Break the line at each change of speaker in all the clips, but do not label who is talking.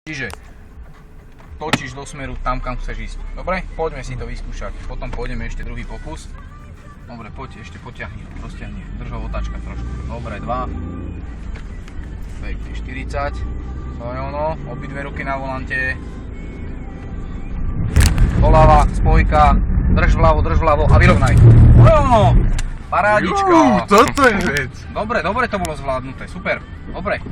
Čiže točíš do smeru tam, kam chceš ísť. Dobre? Poďme si to vyskúšať. Potom pôjdeme ešte druhý pokus. Dobre, poď, ešte potiahni, roztiahni. Držov otáčka trošku. Dobre, 2. Pekne, 40. To je ono. Obidve ruky na volante. Doľava, spojka. Drž vľavo a vyrovnaj. To je ono. Parádička.
Toto je vec.
Dobre to bolo zvládnuté. Super. Dobre.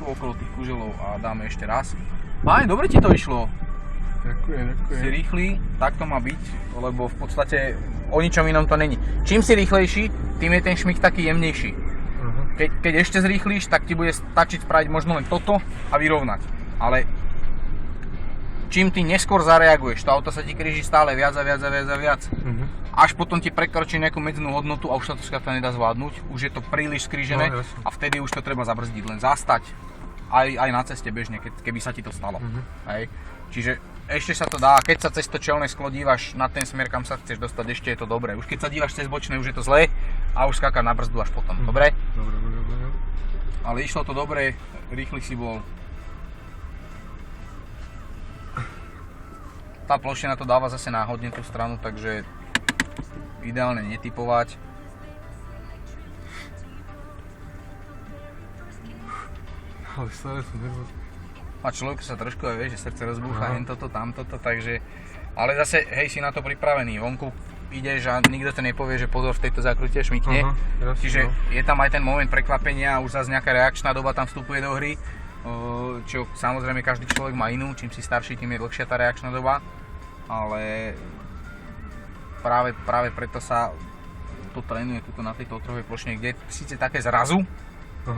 Okolo tých kuželov a dáme ešte raz. Fajn, dobre ti to išlo.
Ďakujem.
Si rýchly, tak to má byť, lebo v podstate o ničom inom to není. Čím si rýchlejší, tým je ten šmik taký jemnejší. Keď ešte zrýchlíš, tak ti bude stačiť spraviť možno len toto a vyrovnať. Ale čím ty neskôr zareaguješ, to auto sa ti kríži stále viac a viac. Až potom ti prekročí nejakú medzenú hodnotu a už sa to skrátka nedá zvládnuť. Už je to príliš skrížené a vtedy už to treba zabrzdiť, len zastať. Aj na ceste bežne, keby sa ti to stalo. Hej. Čiže ešte sa to dá, keď sa cez to čelné sklo dívaš na ten smer, kam sa chceš dostať, ešte je to dobré. Už keď sa dívaš cez bočné, už je to zlé a už skáka na brzdu až potom. Dobre?
Dobre.
Ale išlo to dobre, rýchly si bol. Tá plošina to dáva zase náhodne tú stranu, takže ideálne netipovať.
Ale stále som nervózny.
A človek sa trošku aj vie, že srdce rozbúcha, hen toto, tamtoto, takže... Ale zase, hej, si na to pripravený, vonku ideš a nikto to nepovie, že pozor, v tejto zákrute šmikne. Čiže je tam aj ten moment prekvapenia a už zase nejaká reakčná doba tam vstupuje do hry. Čo samozrejme každý človek má inú, čím si starší, tým je dlhšia tá reakčná doba. Ale práve preto sa to trénuje tuto na tejto otrovej plošine, kde je síce také zrazu,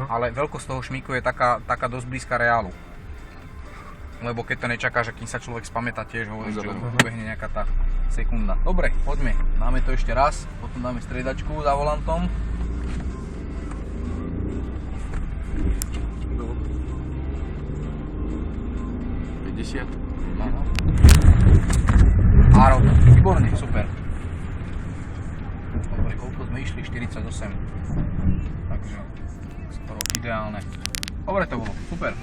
ale veľkosť toho šmíku je taká dosť blízka reálu. Lebo keď to nečakáš, kým sa človek spamätá, tiež hovorí, že ubehne nejaká tá sekunda. Dobre, poďme, dáme to ešte raz, potom dáme striedačku za volantom.
Dobre. 50.
Áno. Áno, výborne, super. Dobre, koľko sme išli? 48. Takže skoro ideálne. Dobre to bolo, super.